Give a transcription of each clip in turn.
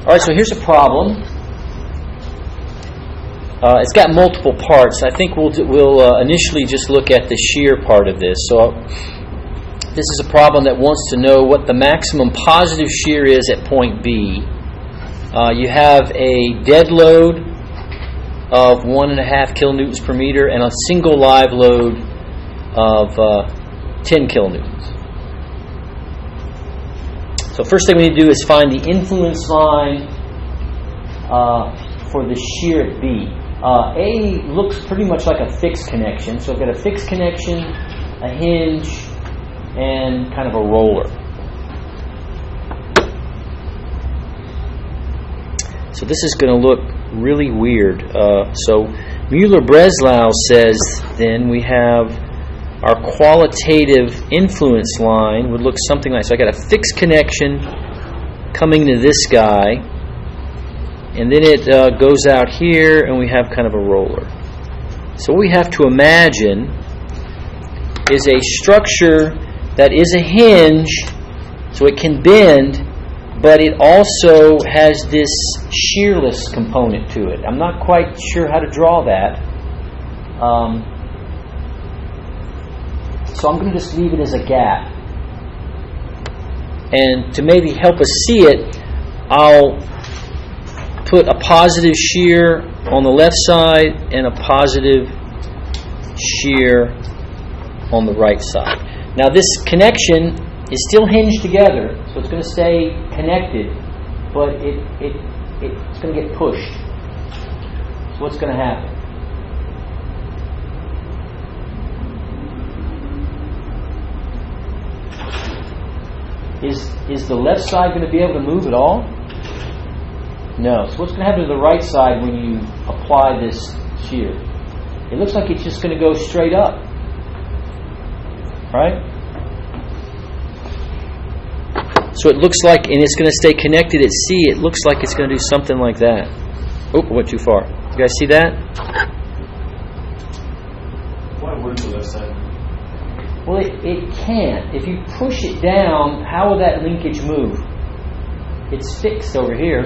All right, so here's a problem. It's got multiple parts. I think we'll initially just look at the shear part of this. So this is a problem that wants to know what the maximum positive shear is at point B. You have a dead load of 1.5 kilonewtons per meter and a single live load of 10 kilonewtons. So first thing we need to do is find the influence line for the shear at B. A looks pretty much like a fixed connection. So I've got a fixed connection, a hinge, and kind of a roller. So this is going to look really weird. So Mueller-Breslau says then we have our qualitative influence line would look something like, so I got a fixed connection coming to this guy, and then it goes out here and we have kind of a roller. So what we have to imagine is a structure that is a hinge, so it can bend, but it also has this shearless component to it. I'm not quite sure how to draw that. So I'm going to just leave it as a gap. And to maybe help us see it, I'll put a positive shear on the left side and a positive shear on the right side. Now this connection is still hinged together, so it's going to stay connected, but it's going to get pushed. So what's going to happen? Is the left side going to be able to move at all? No. So what's going to happen to the right side when you apply this shear? It looks like it's just going to go straight up. Right? So it looks like, and it's going to stay connected at C, it looks like it's going to do something like that. Oh, I went too far. You guys see that? Why wouldn't the left side? Well, it can't. If you push it down, how will that linkage move? It's fixed over here.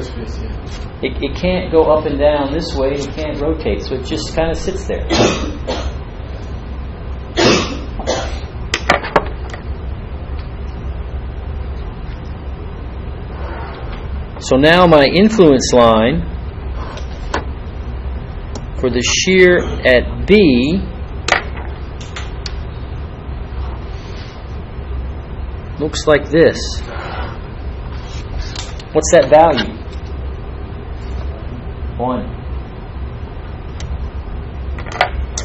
It can't go up and down this way, and it can't rotate, so it just kind of sits there. So now my influence line for the shear at B looks like this. What's that value? 1.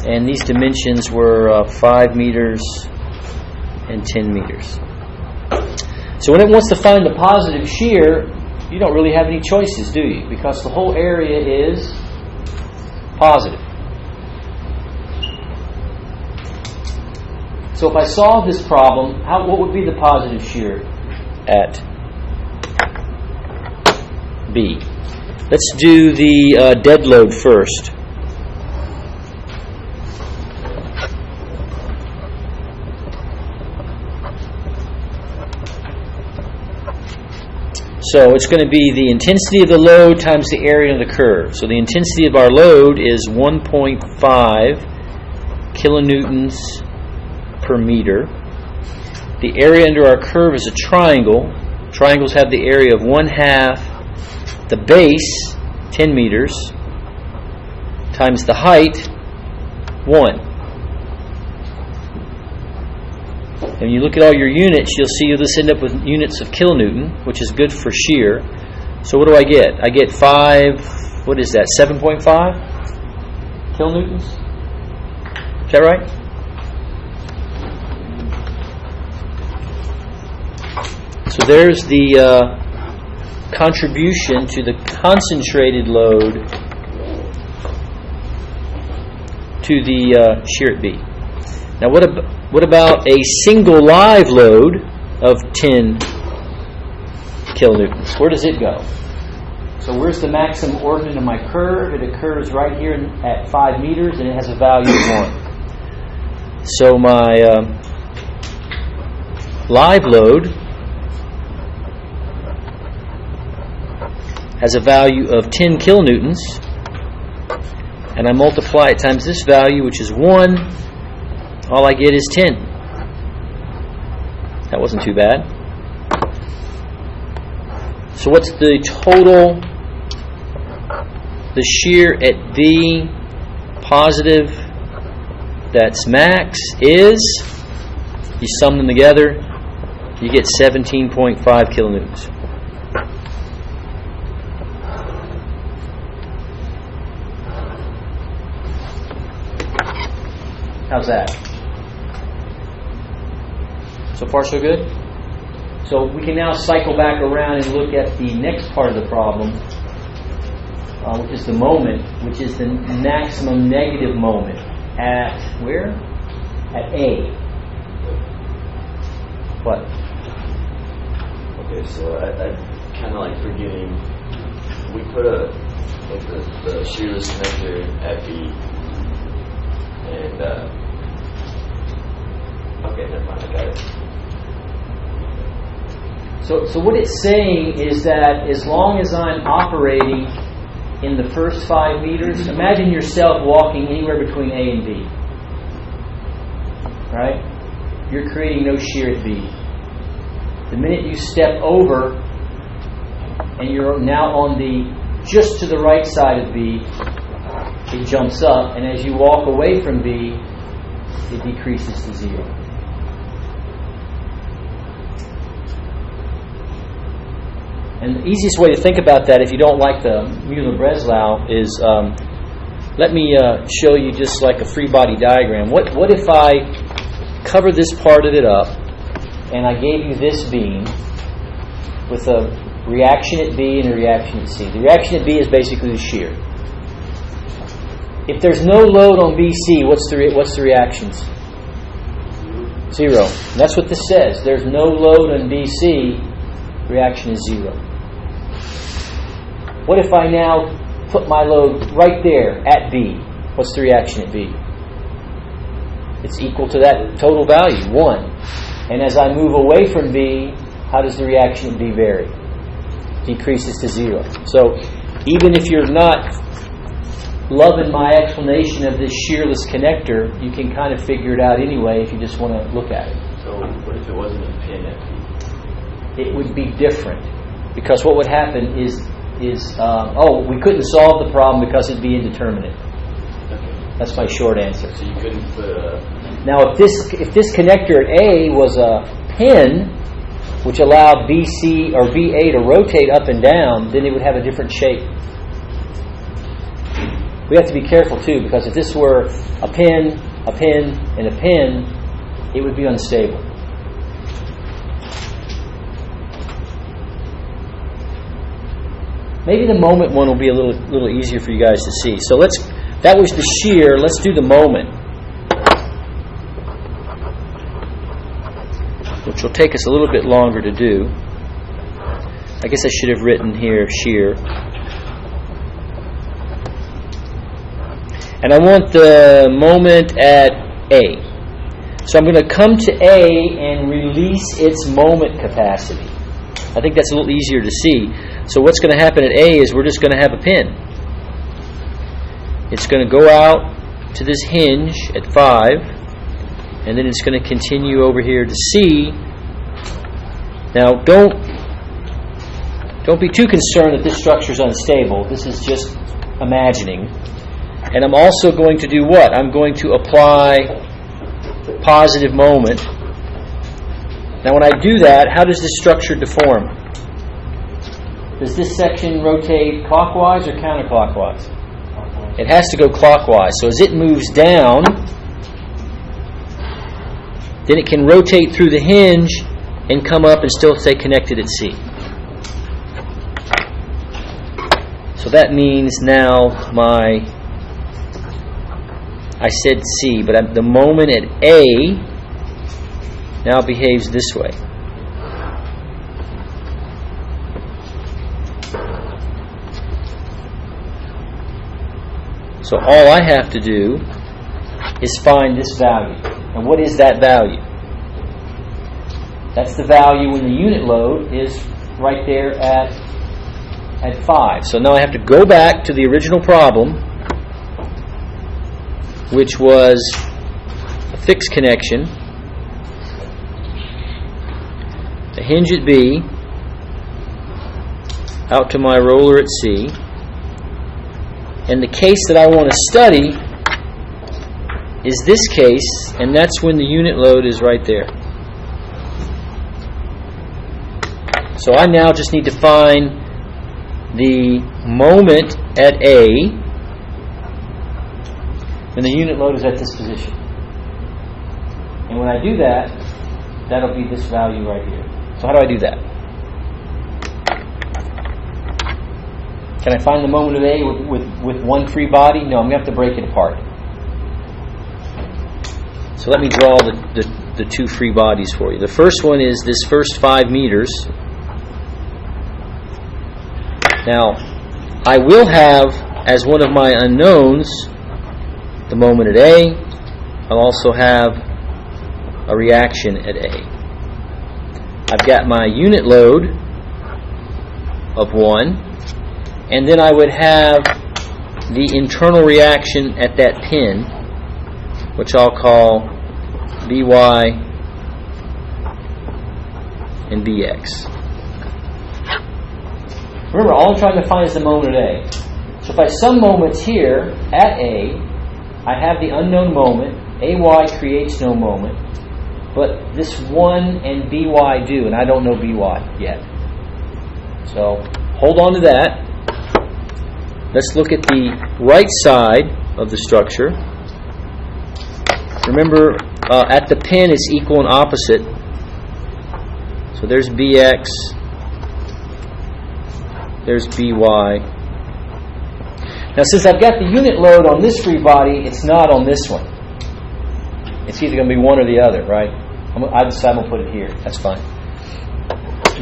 And these dimensions were 5 meters and 10 meters. So when it wants to find the positive shear, you don't really have any choices, do you? Because the whole area is positive. So if I solve this problem, what would be the positive shear at B? Let's do the dead load first. So it's going to be the intensity of the load times the area of the curve. So the intensity of our load is 1.5 kilonewtons per meter. The area under our curve is a triangle. Triangles have the area of 1/2 the base, 10 meters, times the height, 1. And you look at all your units, you'll see you'll just end up with units of kilonewton, which is good for shear. So what do I get? I get 5, what is that, 7.5 kilonewtons? Is that right? So there's the contribution to the concentrated load to the shear at B. Now what about a single live load of 10 kilonewtons? Where does it go? So where's the maximum ordinate of my curve? It occurs right here at 5 meters, and it has a value of 1. So my live load has a value of 10 kilonewtons, and I multiply it times this value, which is 1, all I get is 10. That wasn't too bad. So what's the total, the shear at B positive, that's max, is, you sum them together, you get 17.5 kilonewtons. How's that? So far so good? So we can now cycle back around and look at the next part of the problem, which is the moment, which is the maximum negative moment at where? At A. What? Okay, so I kind of like forgetting. We put the shearless connector at B, and okay, never mind. I got it. So what it's saying is that as long as I'm operating in the first 5 meters, imagine yourself walking anywhere between A and B. Right? You're creating no shear at B. The minute you step over and you're now on the just to the right side of B, it jumps up, and as you walk away from B, it decreases to 0. And the easiest way to think about that, if you don't like the Mueller-Breslau, is let me show you just like a free body diagram. What if I cover this part of it up, and I gave you this beam with a reaction at B and a reaction at C. The reaction at B is basically the shear. If there's no load on BC, what's the reactions? 0. And that's what this says. There's no load on BC, reaction is 0. What if I now put my load right there at B? What's the reaction at B? It's equal to that total value, 1. And as I move away from B, how does the reaction at B vary? Decreases to 0. So even if you're not loving my explanation of this shearless connector, you can kind of figure it out anyway if you just want to look at it. So what if it wasn't a pin at B? It would be different, because what would happen is we couldn't solve the problem because it'd be indeterminate. Okay. That's my short answer. So you couldn't put a... Now, if this connector at A was a pin, which allowed BC or BA to rotate up and down, then it would have a different shape. We have to be careful too, because if this were a pin, and a pin, it would be unstable. Maybe the moment one will be a little easier for you guys to see. So that was the shear. Let's do the moment, which will take us a little bit longer to do. I guess I should have written here shear. And I want the moment at A. So I'm going to come to A and release its moment capacity. I think that's a little easier to see. So what's going to happen at A is we're just going to have a pin. It's going to go out to this hinge at 5, and then it's going to continue over here to C. Now don't be too concerned that this structure is unstable. This is just imagining. And I'm also going to do what? I'm going to apply positive moment. Now when I do that, how does this structure deform? Does this section rotate clockwise or counterclockwise? It has to go clockwise. So as it moves down, then it can rotate through the hinge and come up and still stay connected at C. So that means now I said C, but the moment at A now behaves this way. So all I have to do is find this value. And what is that value? That's the value when the unit load is right there at at 5. So now I have to go back to the original problem, which was a fixed connection, a hinge at B, out to my roller at C. And the case that I want to study is this case, and that's when the unit load is right there. So I now just need to find the moment at A when the unit load is at this position. And when I do that, that'll be this value right here. So how do I do that? Can I find the moment of A with one free body? No, I'm going to have to break it apart. So let me draw the two free bodies for you. The first one is this first 5 meters. Now, I will have, as one of my unknowns, the moment at A. I'll also have a reaction at A. I've got my unit load of 1. And then I would have the internal reaction at that pin, which I'll call By and Bx. Remember, all I'm trying to find is the moment at A. So if I sum moments here at A, I have the unknown moment. Ay creates no moment. But this 1 and By do, and I don't know By yet. So hold on to that. Let's look at the right side of the structure. Remember, at the pin it's equal and opposite. So there's Bx, there's By. Now since I've got the unit load on this free body, it's not on this one. It's either going to be one or the other, right? I decide I'm going to put it here. That's fine.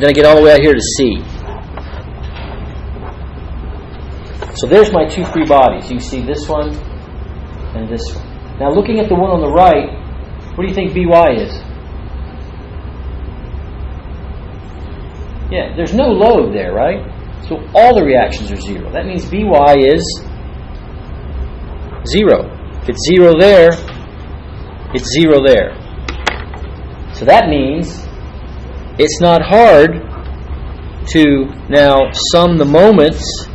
Then I get all the way out here to C. So there's my two free bodies. You can see this one and this one. Now looking at the one on the right, what do you think By is? Yeah, there's no load there, right? So all the reactions are 0. That means By is 0. If it's 0 there, it's 0 there. So that means it's not hard to now sum the moments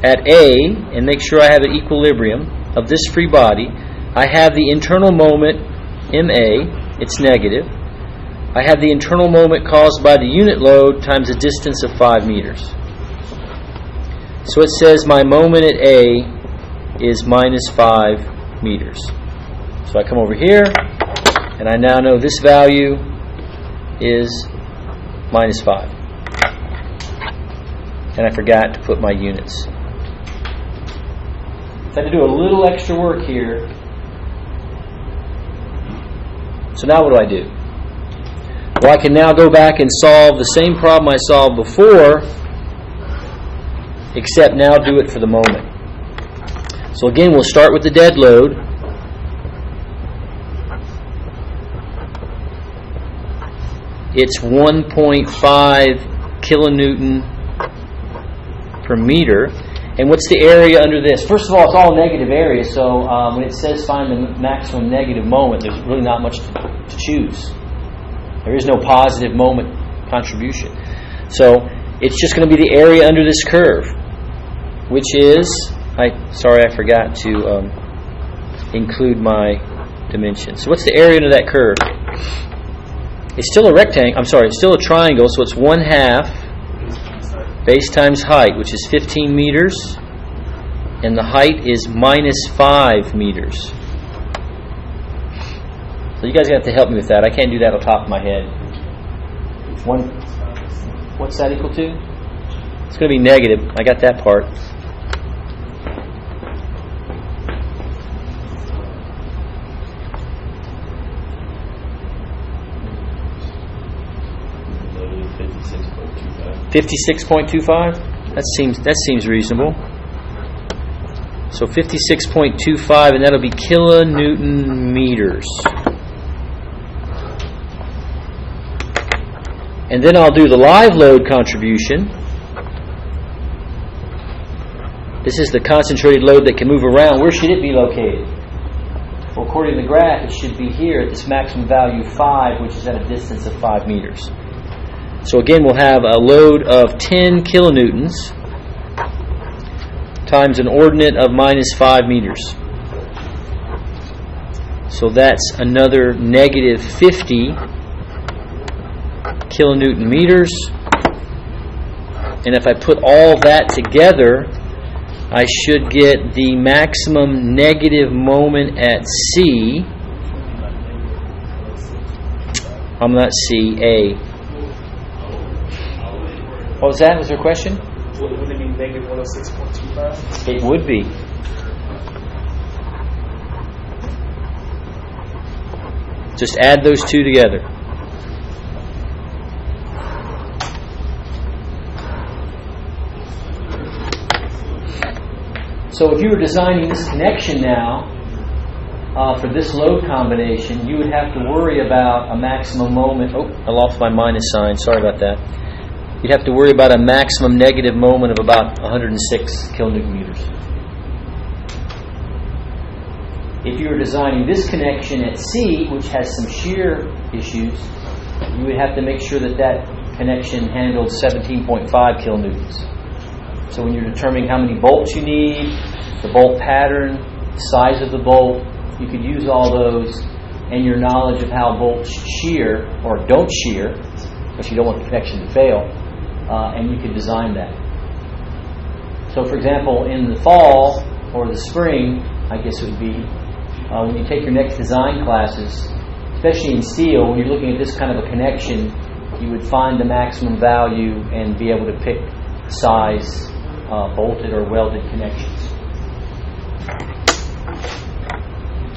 at A and make sure I have an equilibrium of this free body. I have the internal moment MA, it's negative. I have the internal moment caused by the unit load times a distance of 5 meters. So it says my moment at A is minus 5 meters. So I come over here and I now know this value is minus 5. And I forgot to put my units. I had to do a little extra work here. So now what do I do? Well, I can now go back and solve the same problem I solved before, except now do it for the moment. So again, we'll start with the dead load. It's 1.5 kilonewton per meter. And what's the area under this? First of all, it's all negative area, so when it says find the maximum negative moment, there's really not much to choose. There is no positive moment contribution. So it's just going to be the area under this curve, which is, sorry I forgot to include my dimensions. So what's the area under that curve? It's still a rectangle, it's still a triangle, so it's 1/2 base times height, which is 15 meters, and the height is minus 5 meters. So you guys have to help me with that. I can't do that on top of my head. What's that equal to? It's going to be negative. I got that part. $56.25. That seems reasonable. So 56.25, and that'll be kilonewton meters. And then I'll do the live load contribution. This is the concentrated load that can move around. Where should it be located? Well, according to the graph, it should be here at this maximum value 5, which is at a distance of 5 meters. So again, we'll have a load of 10 kilonewtons times an ordinate of minus 5 meters. So that's another negative 50 kilonewton meters. And if I put all that together, I should get the maximum negative moment at C. I'm not C, A. What was that? Was there a question? Would it be negative 106.25? It would be. Just add those two together. So if you were designing this connection now for this load combination, you would have to worry about a maximum moment. Oh, I lost my minus sign. Sorry about that. You'd have to worry about a maximum negative moment of about 106 kilonewton meters. If you were designing this connection at C, which has some shear issues, you would have to make sure that that connection handled 17.5 kilonewtons. So when you're determining how many bolts you need, the bolt pattern, the size of the bolt, you could use all those and your knowledge of how bolts shear or don't shear, because you don't want the connection to fail, and you could design that. So for example, in the fall or the spring, I guess it would be, when you take your next design classes, especially in steel, when you're looking at this kind of a connection, you would find the maximum value and be able to pick size bolted or welded connections.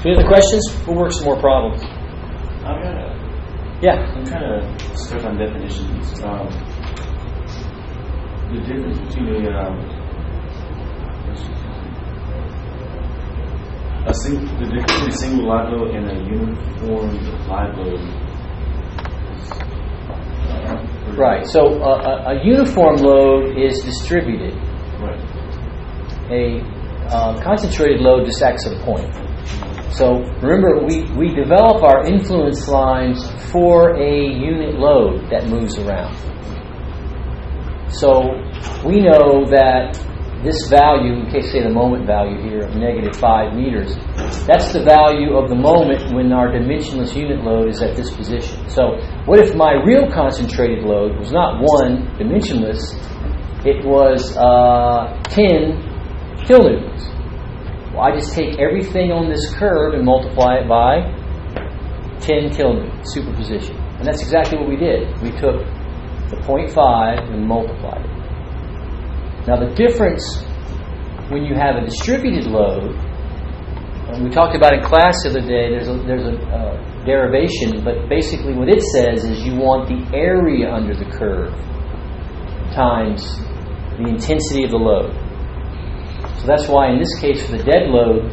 Any other questions? We'll work some more problems. Yeah. I'm kind of stuck on definitions. The difference between the difference between a single live load and a uniform live load. Right. So a uniform load is distributed. Right. A concentrated load just acts at a point. So remember, we develop our influence lines for a unit load that moves around. So we know that this value, in case say the moment value here of negative 5 meters, that's the value of the moment when our dimensionless unit load is at this position. So what if my real concentrated load was not 1 dimensionless, it was 10 kilonewtons? Well, I just take everything on this curve and multiply it by 10 kilonewtons, superposition. And that's exactly what we did. We took the 0.5 and multiplied it. Now the difference when you have a distributed load, and we talked about in class the other day, there's a derivation, but basically what it says is you want the area under the curve times the intensity of the load. So that's why in this case for the dead load,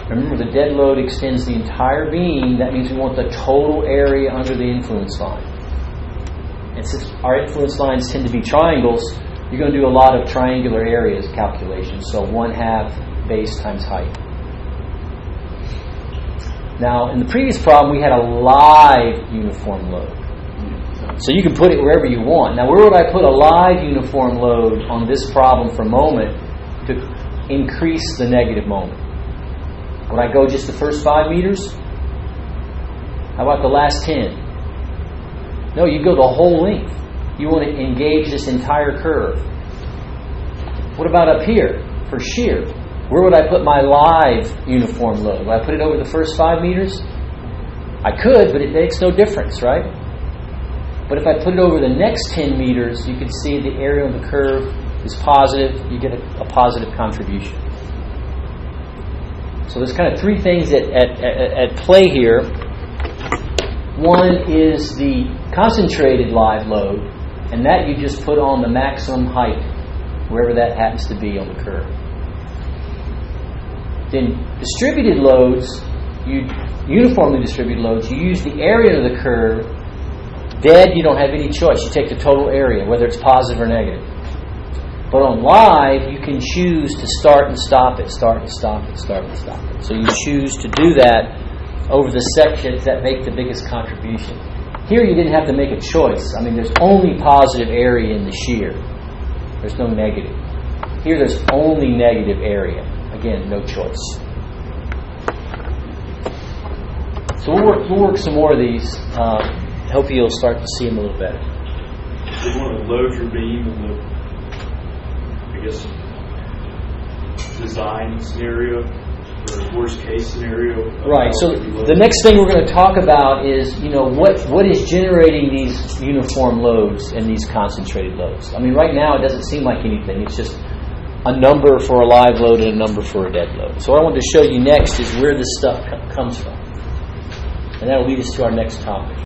remember the dead load extends the entire beam. That means we want the total area under the influence line. And since our influence lines tend to be triangles, you're going to do a lot of triangular areas calculations. So 1/2 base times height. Now in the previous problem we had a live uniform load. So you can put it wherever you want. Now where would I put a live uniform load on this problem for moment to increase the negative moment? Would I go just the first 5 meters? How about the last 10? No, you go the whole length. You want to engage this entire curve. What about up here for shear? Where would I put my live uniform load? Would I put it over the first 5 meters? I could, but it makes no difference, right? But if I put it over the next 10 meters, you can see the area of the curve is positive. You get a positive contribution. So there's kind of 3 things at play here. One is the concentrated live load, and that you just put on the maximum height, wherever that happens to be on the curve. Then distributed loads, uniformly distributed loads, you use the area of the curve. Dead, you don't have any choice. You take the total area, whether it's positive or negative. But on live, you can choose to start and stop it, start and stop it, start and stop it. So you choose to do that over the sections that make the biggest contribution. Here you didn't have to make a choice. I mean, there's only positive area in the shear. There's no negative. Here there's only negative area. Again, no choice. So we'll work some more of these. Hopefully you'll start to see them a little better. You want to load your beam in the, I guess, design scenario or worst case scenario. Right. So the next thing we're going to talk about is, what is generating these uniform loads and these concentrated loads. I mean, right now it doesn't seem like anything. It's just a number for a live load and a number for a dead load. So what I wanted to show you next is where this stuff comes from. And that will lead us to our next topic.